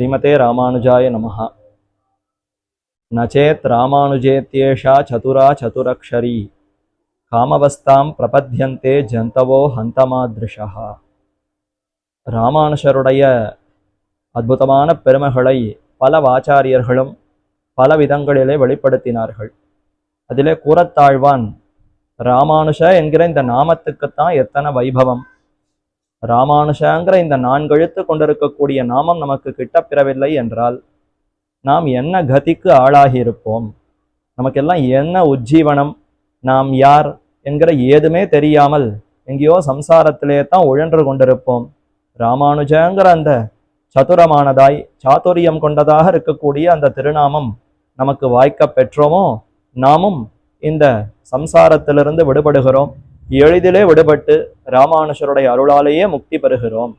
श्रीमते रामानुजाय नमः। न चेत् रामानुजेत्येषा चतुरा चतुरक्षरी कामवस्थां प्रपद्यन्ते जन्तवो हन्तमादृशः. ராமானுஷருடைய அற்புதமான பெருமைகளை பல ஆச்சாரியர்களும் பல விதங்களிலே வெளிப்படுத்தினார்கள். அதிலே கூறத்தாழ்வான் ராமானுஷ என்கிற இந்த நாமத்துக்குத்தான் எத்தனை வைபவம், ராமானுஷங்கிற இந்த 4 எழுத்து கொண்டிருக்கக்கூடிய நாமம் நமக்கு கிட்டப்பிறவில்லை என்றால் நாம் என்ன கதிக்கு ஆளாகி இருப்போம், நமக்கெல்லாம் என்ன உஜ்ஜீவனம், நாம் யார் என்கிற ஏதுமே தெரியாமல் எங்கேயோ சம்சாரத்திலே தான் உழன்று கொண்டிருப்போம். ராமானுஜங்கிற அந்த சதுரமானதாய் சாதுரியம் கொண்டதாக இருக்கக்கூடிய அந்த திருநாமம் நமக்கு வாய்க்க பெற்றோமோ நாமும் இந்த சம்சாரத்திலிருந்து விடுபடுகிறோம். எளிதிலே விடுபட்டு ராமானுஷருடைய அருளாலேயே முக்தி பெறுகிறோம்.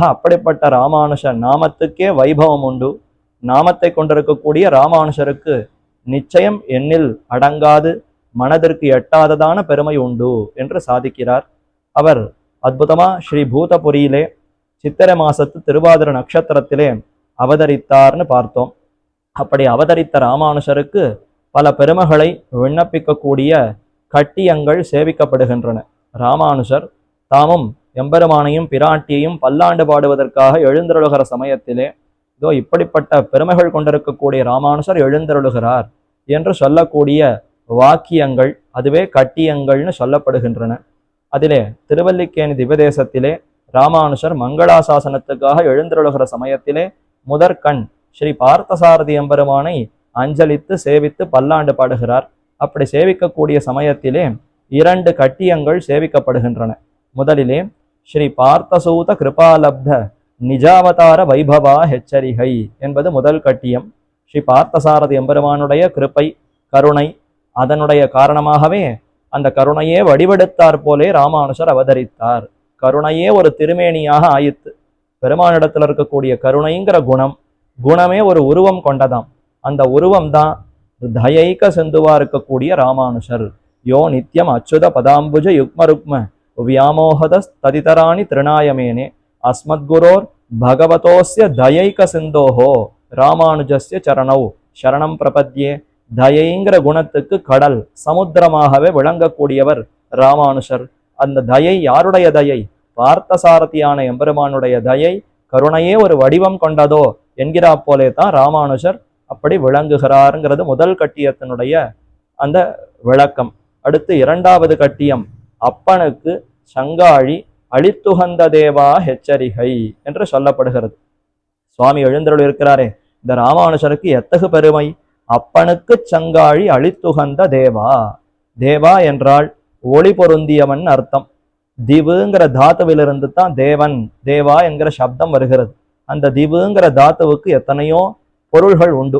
அப்படிப்பட்ட ராமானுஷ நாமத்துக்கே வைபவம் உண்டு. நாமத்தை கொண்டிருக்கக்கூடிய ராமானுஷருக்கு நிச்சயம் எண்ணில் அடங்காது மனதிற்கு எட்டாததான பெருமை உண்டு என்று சாதிக்கிறார். அவர் அற்புதமா ஸ்ரீ பூதபுரியிலே சித்திரை மாசத்து திருவாதிர நட்சத்திரத்திலே அவதரித்தார்னு பார்த்தோம். அப்படி அவதரித்த ராமானுஷருக்கு பல பெருமைகளை விண்ணப்பிக்கக்கூடிய கட்டியங்கள் சேவிக்கப்படுகின்றன. ராமானுஷர் தாமும் எம்பெருமானையும் பிராட்டியையும் பல்லாண்டு பாடுவதற்காக எழுந்தருளுகிற சமயத்திலே இதோ இப்படிப்பட்ட பெருமைகள் கொண்டிருக்கக்கூடிய ராமானுஷர் எழுந்தருளுகிறார் என்று சொல்லக்கூடிய வாக்கியங்கள் அதுவே கட்டியங்கள்னு சொல்லப்படுகின்றன. அதிலே திருவல்லிக்கேணி திவ்யதேசத்திலே ராமானுஷர் மங்களாசாசனத்துக்காக எழுந்தருளுகிற சமயத்திலே முதற்கண் ஸ்ரீ பார்த்தசாரதி எம்பெருமானை அஞ்சலித்து சேவித்து பல்லாண்டு பாடுகிறார். அப்படி சேவிக்கக்கூடிய சமயத்திலே 2 கட்டியங்கள் சேவிக்கப்படுகின்றன. முதலிலே ஸ்ரீ பார்த்தசூத கிருபாலப்த நிஜாவதார வைபவா ஹெச்சரிகை என்பது முதல் கட்டியம். ஸ்ரீ பார்த்தசாரதி எம்பெருமானுடைய கிருப்பை கருணை அதனுடைய காரணமாகவே அந்த கருணையே வடிவெடுத்தார் போலே ராமானுஷர் அவதரித்தார். கருணையே ஒரு திருமேனியாக ஆயித்து. பெருமானிடத்தில் இருக்கக்கூடிய கருணைங்கிற குணமே ஒரு உருவம் கொண்டதாம். அந்த உருவம் தான் தயைக சிந்துவா இருக்கக்கூடிய ராமானுஷர். யோ நித்யம் அச்சுத பதாம்புஜ யுக்மருக்ம வியாமோகத ததிதராணி திருநாயமேனே அஸ்மத்குரோர் பகவதோஸ்ய தயைக சிந்தோஹோ ராமானுஜஸ்ய சரணௌ சரணம் பிரபத்யே. தயைங்கிற குணத்துக்கு கடல் சமுத்திரமாகவே விளங்கக்கூடியவர் ராமானுஷர். அந்த தயை யாருடைய தயை? பார்த்தசாரதியான எம்பெருமானுடைய தயை. கருணையே ஒரு வடிவம் கொண்டதோ என்கிறா போலே தான் ராமானுஷர் அப்படி விளங்குகிறாருங்கிறது முதல் கட்டியத்தினுடைய அந்த விளக்கம். அடுத்து 2வது கட்டியம் அப்பனுக்கு சங்காழி அழித்துகந்த தேவா ஹெச்சரிகை என்று சொல்லப்படுகிறது. சுவாமி எழுந்தருள் இருக்கிறாரே, இந்த ராமானுஷருக்கு எத்தகு பெருமை! அப்பனுக்கு சங்காழி அழித்துகந்த தேவா. தேவா என்றால் ஒளி பொருந்தியவன் அர்த்தம். திவுங்கிற தாத்துவிலிருந்து தான் தேவன் தேவா என்கிற சப்தம் வருகிறது. அந்த திவுங்கிற தாத்துவுக்கு எத்தனையோ பொருள்கள் உண்டு.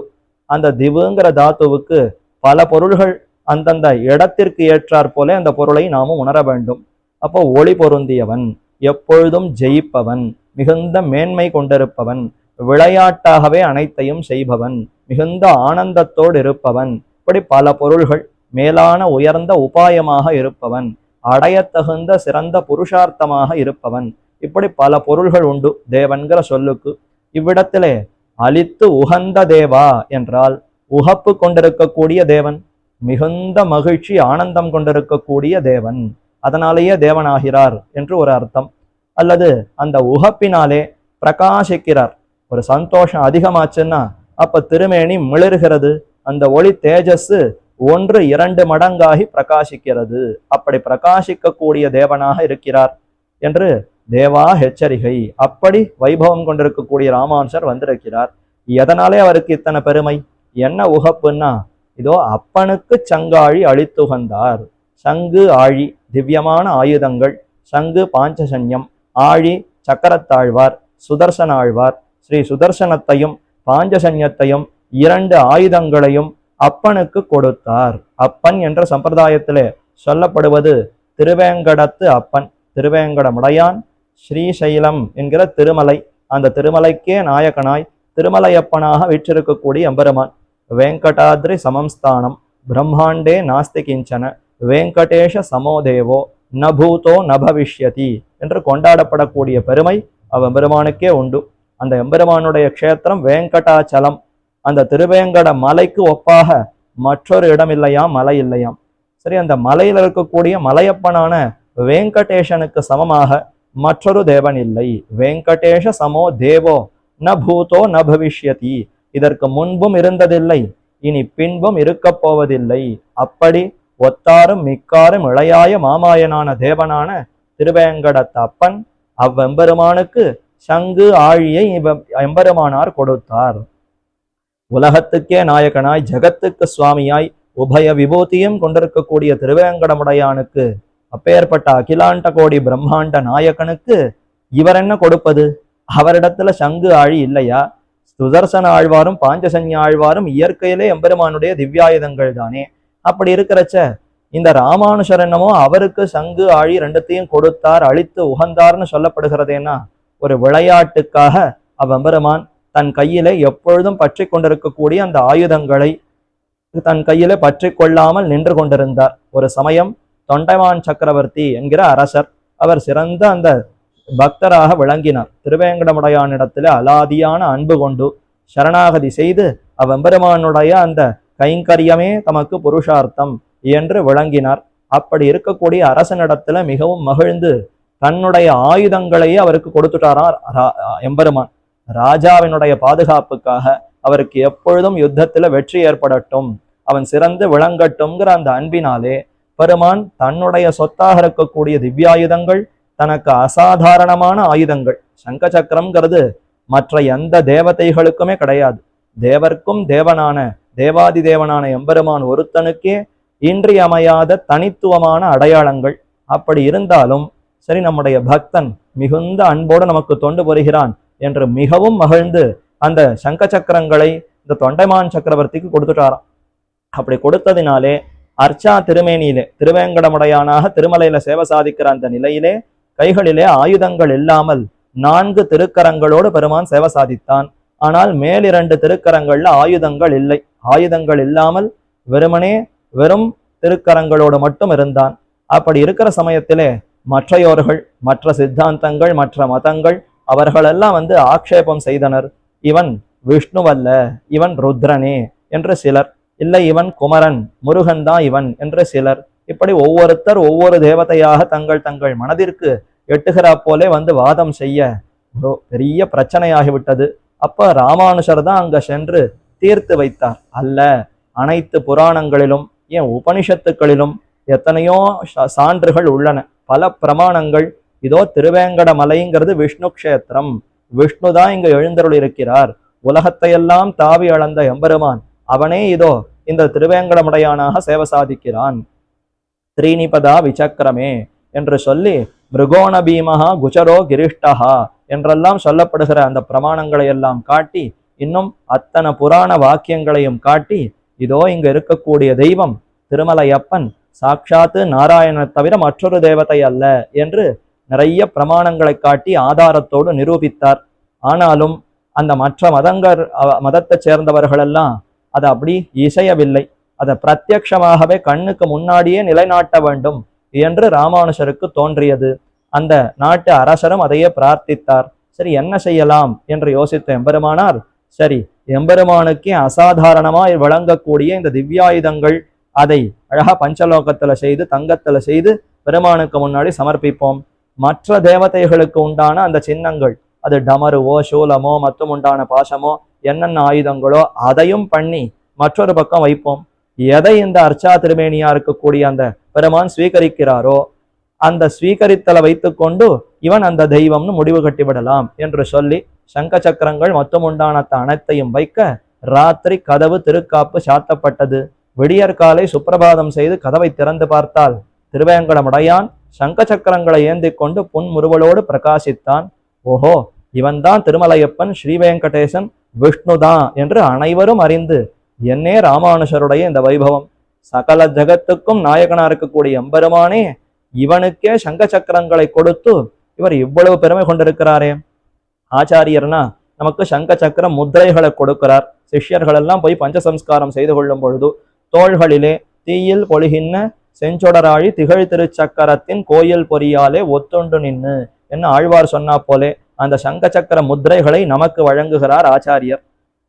அந்த திவுங்கிற தாத்துவுக்கு பல பொருள்கள் அந்தந்த இடத்திற்கு ஏற்றாற் போல அந்த பொருளை நாமும் உணர வேண்டும். அப்போ ஒளி பொருந்தியவன், எப்பொழுதும் ஜெயிப்பவன், மிகுந்த மேன்மை கொண்டிருப்பவன், விளையாட்டாகவே அனைத்தையும் செய்பவன், மிகுந்த ஆனந்தத்தோடு இருப்பவன், இப்படி பல பொருள்கள், மேலான உயர்ந்த உபாயமாக இருப்பவன், அடையத்தகுந்த சிறந்த புருஷார்த்தமாக இருப்பவன், இப்படி பல பொருள்கள் உண்டு தேவன்கிற சொல்லுக்கு. இவ்விடத்திலே அழித்து உகந்த தேவா என்றால் உகப்பு கொண்டிருக்கக்கூடிய தேவன், மிகுந்த மகிழ்ச்சி ஆனந்தம் கொண்டிருக்கக்கூடிய தேவன், அதனாலேயே தேவனாகிறார் என்று ஒரு அர்த்தம். அல்லது அந்த உகப்பினாலே பிரகாசிக்கிறார். ஒரு சந்தோஷம் அதிகமாச்சுன்னா அப்ப திருமேனி மிளறுகிறது. அந்த ஒளி தேஜஸ் 1-2 மடங்காகி பிரகாசிக்கிறது. அப்படி பிரகாசிக்கக்கூடிய தேவனாக இருக்கிறார் என்று தேவா ஹெச்சரிகை. அப்படி வைபவம் கொண்டிருக்கக்கூடிய ராமானுஷர் வந்திருக்கிறார். எதனாலே அவருக்கு இத்தனை பெருமை? என்ன உகப்புன்னா, இதோ அப்பனுக்கு சங்காழி அழித்துகந்தார். சங்கு ஆழி திவ்யமான ஆயுதங்கள். சங்கு பாஞ்சசன்யம், ஆழி சக்கரத்தாழ்வார், சுதர்சன ஆழ்வார். ஸ்ரீ சுதர்சனத்தையும் பாஞ்சசன்யத்தையும் 2 ஆயுதங்களையும் அப்பனுக்கு கொடுத்தார். அப்பன் என்ற சம்பிரதாயத்திலே சொல்லப்படுவது திருவேங்கடத்து அப்பன், திருவேங்கடமுடையான், ஸ்ரீசைலம் என்கிற திருமலை. அந்த திருமலைக்கே நாயகனாய் திருமலையப்பனாக வீற்றிருக்கக்கூடிய எம்பெருமான். வெங்கடாத்ரி சமம்ஸ்தானம் பிரம்மாண்டே நாஸ்தி கிஞ்சன வெங்கடேஷ சமோதேவோ நபூதோ நபவிஷ்யதி என்று கொண்டாடப்படக்கூடிய பெருமை அவெம்பெருமானுக்கே உண்டு. அந்த எம்பெருமானுடைய க்ஷேத்திரம் வேங்கடாச்சலம். அந்த திருவேங்கட மலைக்கு ஒப்பாக மற்றொரு இடம் இல்லையாம், மலை இல்லையாம். சரி, அந்த மலையில இருக்கக்கூடிய மலையப்பனான வெங்கடேசனுக்கு சமமாக மற்றொரு தேவன் இல்லை. வெங்கடேஷ சமோ தேவோ ந பூதோ ந பவிஷ்யதி. இதற்கு முன்பும் இருந்ததில்லை, இனி பின்பும் இருக்க போவதில்லை. அப்படி ஒத்தாரும் மிக்காரும் இளையாய மாமாயனான தேவனான திருவேங்கடத்தப்பன் அவ்வெம்பெருமானுக்கு சங்கு ஆழியை எம்பெருமானார் கொடுத்தார். உலகத்துக்கே நாயகனாய் ஜகத்துக்கு சுவாமியாய் உபய விபூதியும் கொண்டிருக்கக்கூடிய திருவேங்கடமுடையானுக்கு, அப்பேற்பட்ட அகிலாண்ட கோடி பிரம்மாண்ட நாயகனுக்கு இவர் என்ன கொடுப்பது? அவரிடத்துல சங்கு ஆழி இல்லையா? சுதர்சன ஆழ்வாரும் பாஞ்சசன்ய ஆழ்வாரும் இயற்கையிலே எம்பெருமானுடைய திவ்யாயுதங்கள் தானே. அப்படி இருக்கிறச்ச இந்த ராமானுஷர் என்னமோ அவருக்கு சங்கு ஆழி ரெண்டுத்தையும் கொடுத்தார், அழித்து உகந்தார்னு சொல்லப்படுகிறதேனா ஒரு விளையாட்டுக்காக அவ்வெம்பெருமான் தன் கையிலே எப்பொழுதும் பற்றி கொண்டிருக்கக்கூடிய அந்த ஆயுதங்களை தன் கையிலே பற்றி கொள்ளாமல் நின்று கொண்டிருந்தார். ஒரு சமயம் தொண்டைமான் சக்கரவர்த்தி என்கிற அரசர், அவர் சிறந்த அந்த பக்தராக விளங்கினார். திருவேங்கடமுடையானிடத்துல அலாதியான அன்பு கொண்டு சரணாகதி செய்து அவ்வெம்பெருமானுடைய அந்த கைங்கரியமே தமக்கு புருஷார்த்தம் என்று விளங்கினார். அப்படி இருக்கக்கூடிய அரசனிடத்துல மிகவும் மகிழ்ந்து தன்னுடைய ஆயுதங்களையே அவருக்கு கொடுத்துட்டாரார் எம்பெருமான். ராஜாவினுடைய பாதுகாப்புக்காக அவருக்கு எப்பொழுதும் யுத்தத்துல வெற்றி ஏற்படட்டும், அவன் சிறந்து விளங்கட்டும்ங்கிற அந்த அன்பினாலே பெருமான் தன்னுடைய சொத்தாக இருக்கக்கூடிய திவ்யாயுதங்கள், தனக்கு அசாதாரணமான ஆயுதங்கள், சங்க சக்கரம்ங்கிறது மற்ற எந்த தேவதைகளுக்குமே கிடையாது. தேவர்க்கும் தேவனான தேவாதி தேவனான எம்பெருமான் ஒருத்தனுக்கே இன்றியமையாத தனித்துவமான அடையாளங்கள். அப்படி இருந்தாலும் சரி, நம்முடைய பக்தன் மிகுந்த அன்போடு நமக்கு தொண்டு புரிகிறான் என்று மிகவும் மகிழ்ந்து அந்த சங்க சக்கரங்களை இந்த தொண்டைமான் சக்கரவர்த்திக்கு கொடுத்துட்டாராம். அப்படி கொடுத்ததினாலே அர்ச்சா திருமேனியிலே திருவேங்கடமுடையானாக திருமலையில சேவை சாதிக்கிற அந்த நிலையிலே கைகளிலே ஆயுதங்கள் இல்லாமல் 4 திருக்கரங்களோடு பெருமான் சேவை சாதித்தான். ஆனால் மேலிரண்டு திருக்கரங்கள்ல ஆயுதங்கள் இல்லை. ஆயுதங்கள் இல்லாமல் வெறும் திருக்கரங்களோடு மட்டும் இருந்தான். அப்படி இருக்கிற சமயத்திலே மற்றையோர்கள், மற்ற சித்தாந்தங்கள், மற்ற மதங்கள் அவர்களெல்லாம் ஆக்ஷேபம் செய்தனர். இவன் விஷ்ணுவல்ல, இவன் ருத்ரனே என்று சிலர், இல்லை இவன் குமரன் முருகன் தான் இவன் என்று சிலர். இப்படி ஒவ்வொருத்தர் ஒவ்வொரு தேவதையாக தங்கள் தங்கள் மனதிற்கு எட்டுகிறா போலே வாதம் செய்ய பெரிய பிரச்சனையாகிவிட்டது. அப்ப ராமானுஷர் தான் அங்க சென்று தீர்த்து வைத்தார். அல்ல, அனைத்து புராணங்களிலும் ஏன் உபனிஷத்துக்களிலும் எத்தனையோ சான்றுகள் உள்ளன, பல பிரமாணங்கள். இதோ திருவேங்கட மலைங்கிறது விஷ்ணு க்ஷேத்திரம், விஷ்ணு தான் இங்க எழுந்தருள் இருக்கிறார், உலகத்தையெல்லாம் தாவி அளந்த எம்பெருமான் அவனே இதோ இந்த திருவேங்கடமுடையானாக சேவை சாதிக்கிறான். த்ரீனிபதா விசக்கரமே என்று சொல்லி மிருகோண பீமஹா குச்சரோ கிரிஷ்டஹா என்றெல்லாம் சொல்லப்படுகிற அந்த பிரமாணங்களை எல்லாம் காட்டி, இன்னும் அத்தனை புராண வாக்கியங்களையும் காட்டி, இதோ இங்க இருக்கக்கூடிய தெய்வம் திருமலையப்பன் சாட்சாத்து நாராயணனை தவிர மற்றொரு தேவதை அல்ல என்று நிறைய பிரமாணங்களை காட்டி ஆதாரத்தோடு நிரூபித்தார். ஆனாலும் அந்த மற்ற மதத்தை சேர்ந்தவர்களெல்லாம் அதை அப்படி இசையவில்லை. அதை பிரத்யக்ஷமாகவே கண்ணுக்கு முன்னாடியே நிலைநாட்ட வேண்டும் என்று ராமானுஷருக்கு தோன்றியது. அந்த நாட்டு அரசரும் அதையே பிரார்த்தித்தார். சரி, என்ன செய்யலாம் என்று யோசித்த எம்பெருமானார், சரி எம்பெருமானுக்கே அசாதாரணமாய் விளங்கக்கூடிய இந்த திவ்யாயுதங்கள் அதை அழகா பஞ்சலோகத்துல செய்து தங்கத்துல செய்து பெருமானுக்கு முன்னாடி சமர்ப்பிப்போம். மற்ற தேவதைகளுக்கு உண்டான அந்த சின்னங்கள், அது டமருவோ சூலமோ மற்றும் உண்டான பாசமோ என்னென்ன ஆயுதங்களோ அதையும் பண்ணி மற்றொரு பக்கம் வைப்போம். எதை இந்த அர்ச்சா திருமேனியா இருக்கக்கூடிய அந்த பெருமான் ஸ்வீகரிக்கிறாரோ அந்த ஸ்வீகரித்தலை வைத்துக்கொண்டு இவன் அந்த தெய்வம்னு முடிவு கட்டிவிடலாம் என்று சொல்லி சங்க சக்கரங்கள் மற்றும் உண்டான அனைத்தையும் வைக்க ராத்திரி கதவு திருக்காப்பு சாத்தப்பட்டது. விடியற்காலை சுப்பிரபாதம் செய்து கதவை திறந்து பார்த்தால் திருவேங்கடமுடையான் சங்க சக்கரங்களை ஏந்தி கொண்டு புன்முறுவலோடு பிரகாசித்தான். ஓஹோ, இவன்தான் திருமலையப்பன், ஸ்ரீவேங்கடேசன், விஷ்ணுதான் என்று அனைவரும் அறிந்து, என்னே ராமானுஷருடைய இந்த வைபவம், சகல ஜகத்துக்கும் நாயகனா இருக்கக்கூடிய எம்பெருமானே இவனுக்கே சங்க சக்கரங்களை கொடுத்து இவர் இவ்வளவு பெருமை கொண்டிருக்கிறாரே. ஆச்சாரியர்னா நமக்கு சங்க சக்கர முத்திரைகளை கொடுக்கிறார். சிஷ்யர்கள் எல்லாம் போய் பஞ்சசம்ஸ்காரம் செய்து கொள்ளும் பொழுது தோள்களிலே தீயில் பொழுகின்ன செஞ்சொடராழி திகழ் திருச்சக்கரத்தின் கோயில் பொறியாலே ஒத்துண்டு நின்னு என்ன ஆழ்வார் சொன்னா போலே அந்த சங்க சக்கர முத்திரைகளை நமக்கு வழங்குகிறார் ஆச்சாரியர்.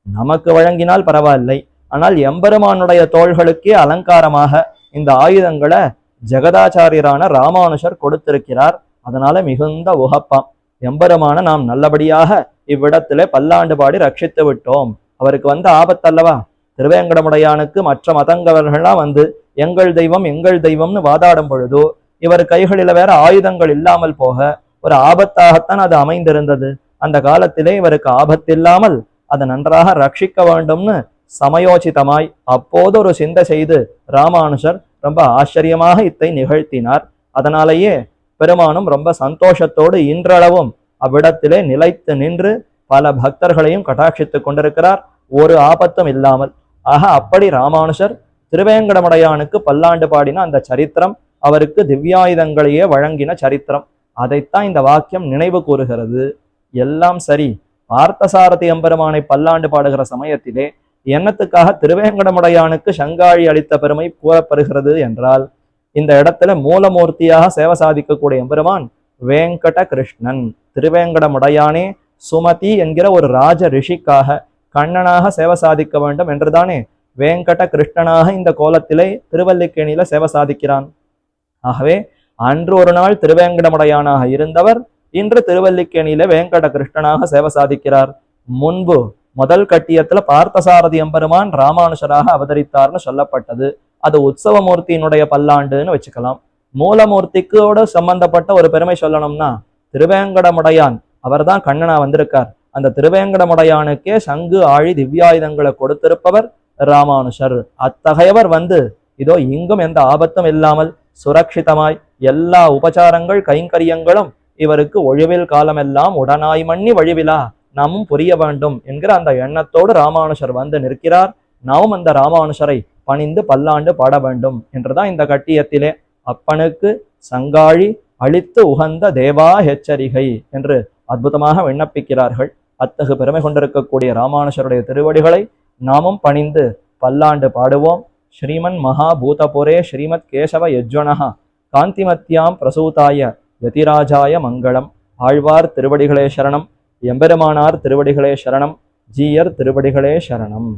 நமக்கு வழங்கினால் பரவாயில்லை, ஆனால் எம்பெருமானுடைய தோள்களுக்கே அலங்காரமாக இந்த ஆயுதங்களை ஜெகதாச்சாரியரான ராமானுஷர் கொடுத்திருக்கிறார். அதனால மிகுந்த உகப்பாம். எம்பெருமான நாம் நல்லபடியாக இவ்விடத்திலே பல்லாண்டு பாடி ரட்சித்து விட்டோம். அவருக்கு வந்த ஆபத்தல்லவா. திருவேங்கடமுடையானுக்கு மற்ற மதங்கவர்கள்லாம் வந்து எங்கள் தெய்வம் எங்கள் தெய்வம்னு வாதாடும் பொழுது இவர் கைகளில வேற ஆயுதங்கள் இல்லாமல் போக ஒரு ஆபத்தாகத்தான் அது அமைந்திருந்தது. அந்த காலத்திலே இவருக்கு ஆபத்தில்லாமல் அதை நன்றாக ரட்சிக்க வேண்டும்னு சமயோசிதமாய் அப்போது ஒரு சிந்தை செய்து ராமானுஷர் ரொம்ப ஆச்சரியமாக இத்தை நிகழ்த்தினார். அதனாலேயே பெருமானும் ரொம்ப சந்தோஷத்தோடு இன்றளவும் அவ்விடத்திலே நிலைத்து நின்று பல பக்தர்களையும் கட்டாட்சித்துக் கொண்டிருக்கிறார், ஒரு ஆபத்தும் இல்லாமல். ஆக அப்படி ராமானுஷர் திருவேங்கடமுடையானுக்கு பல்லாண்டு பாடின அந்த சரித்திரம், அவருக்கு திவ்யாயுதங்களையே வழங்கின சரித்திரம், அதைத்தான் இந்த வாக்கியம் நினைவு கூறுகிறது. எல்லாம் சரி, பார்த்தசாரதி எம்பெருமானை பல்லாண்டு பாடுகிற சமயத்திலே என்னத்துக்காக திருவேங்கடமுடையானுக்கு சங்காழி அளித்த பெருமை கூறப்படுகிறது என்றால், இந்த இடத்துல மூலமூர்த்தியாக சேவை சாதிக்கக்கூடிய எம்பெருமான் வேங்கட கிருஷ்ணன். திருவேங்கடமுடையானே சுமதி என்கிற ஒரு ராஜ ரிஷிக்காக கண்ணனாக சேவை சாதிக்க வேண்டும் என்றுதானே வேங்கட கிருஷ்ணனாக இந்த கோலத்திலே திருவல்லிக்கேணியில சேவை சாதிக்கிறான். ஆகவே அன்று ஒரு நாள் திருவேங்கடமுடையானாக இருந்தவர் இன்று திருவல்லிக்கேணியில வேங்கட கிருஷ்ணனாக சேவை சாதிக்கிறார். முன்பு முதல் கட்டியத்துல பார்த்தசாரதி எம்பெருமான் ராமானுஷராக அவதரித்தார்னு சொல்லப்பட்டது. அது உற்சவமூர்த்தியினுடைய பல்லாண்டுன்னு வச்சுக்கலாம். மூலமூர்த்திக்கோடு சம்பந்தப்பட்ட ஒரு பெருமை சொல்லணும்னா திருவேங்கடமுடையான் அவர்தான் கண்ணனா வந்திருக்கார். அந்த திருவேங்கடமுடையானுக்கே சங்கு ஆழி திவ்யாயுதங்களை கொடுத்திருப்பவர் ராமானுஷர். அத்தகையவர் வந்து இதோ இங்கும் எந்த ஆபத்தும் இல்லாமல் சுரக்ஷிதமாய் எல்லா உபச்சாரங்கள் கைங்கரியங்களும் இவருக்கு ஒழிவில் காலமெல்லாம் உடனாய் மண்ணி வழிவிலா நாமும் புரிய வேண்டும் என்கிற அந்த எண்ணத்தோடு ராமானுஷர் வந்து நிற்கிறார். நாமும் அந்த ராமானுஷரை பணிந்து பல்லாண்டு பாட வேண்டும் என்றுதான் இந்த கட்டியத்திலே அப்பனுக்கு சங்காழி அளித்து உகந்த தேவா எச்சரிகை என்று அற்புதமாக விண்ணப்பிக்கிறார்கள். அத்தகு பெருமை கொண்டிருக்கக்கூடிய ராமானுஷருடைய திருவடிகளை நாமும் பணிந்து பல்லாண்டு பாடுவோம். ஸ்ரீமன் மகாபூதபுரே ஸ்ரீமத் கேசவ யஜ்வனஹ காந்திமத்யாம் பிரசூதாய யதிராஜாய மங்களம். ஆழ்வார் திருவடிகளே சரணம், எம்பெருமானார் திருவடிகளே சரணம், ஜீயர் திருவடிகளே சரணம்.